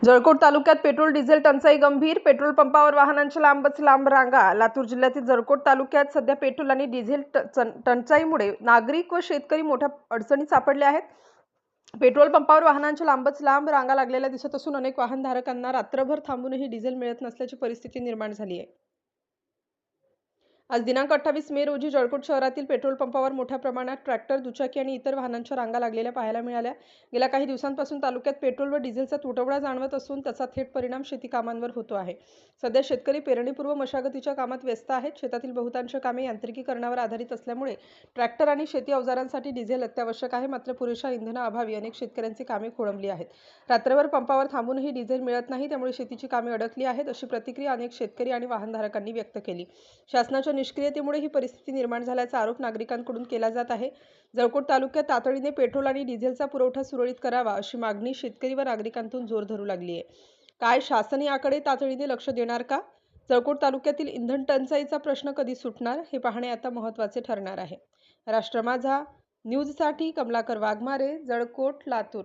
जळकोट तालुक्यात petrol diesel टंचाई गंभीर. पेट्रोल पंपावर वाहनांच्या लांबच लांब रांगा. लातूर जिल्ह्यातील जळकोट तालुक्यात सध्या पेट्रोल आणि डिझेल टंचाईमुळे नागरिक व शेतकरी मोठ्या अडचणीत सापडले आहेत. पेट्रोल पंपावर वाहनांच्या लांबच लांब रांगा लागलेल्या दिसत असून अनेक वाहनधारकांना रात्रभर थांबूनही डिझेल मिळत नसल्याची परिस्थिती निर्माण झाली आहे. आज दिनांक 28 मे रोजी जळकोट शहरातील पेट्रोल पंपावर मोठ्या प्रमाणात ट्रॅक्टर, दुचाकी आणि इतर वाहनांच्या रांगा लागलेल्या पाहायला मिळाल्या. गेल्या काही दिवसांपासून तालुक्यात पेट्रोल व डिझेलचा तुटवडा जाणवत असून त्याचा थेट परिणाम शेती कामांवर होतो आहे. सध्या शेतकरी पेरणीपूर्व मशागतीच्या कामात व्यस्त आहेत. शेतातील बहुतांश कामे यांत्रिकीकरणावर आधारित असल्यामुळे ट्रॅक्टर आणि शेती अवजारांसाठी डिझेल अत्यावश्यक आहे. मात्र पुरेशा इंधनाअभावी अनेक शेतकऱ्यांची कामे खोळंबली आहेत. रात्रभर पंपावर थांबूनही डिझेल मिळत नाही, त्यामुळे शेतीची कामे अडकली आहेत, अशी प्रतिक्रिया अनेक शेतकरी आणि वाहनधारकांनी व्यक्त केली. शासनाच्या निष्क्रियतेमुळे ही परिस्थिती निर्माण झाल्याचा आरोप नागरिकांकडून केला जात आहे. जळकोट तालुक्यात तातडीने पेट्रोल आणि डिझेलचा पुरवठा सुरळीत करावा, अशी मागणी शेतकरी व नागरिकांतून जोर धरू लागली आहे. काय शासन याकडे तातडीने लक्ष देणार का? जळकोट तालुक्यातील इंधन टंचाईचा प्रश्न कधी सुटणार, हे पाहणे आता महत्त्वाचे ठरणार आहे. राष्ट्र माझा न्यूजसाठी कमलाकर वाघमारे, जळकोट, लातूर.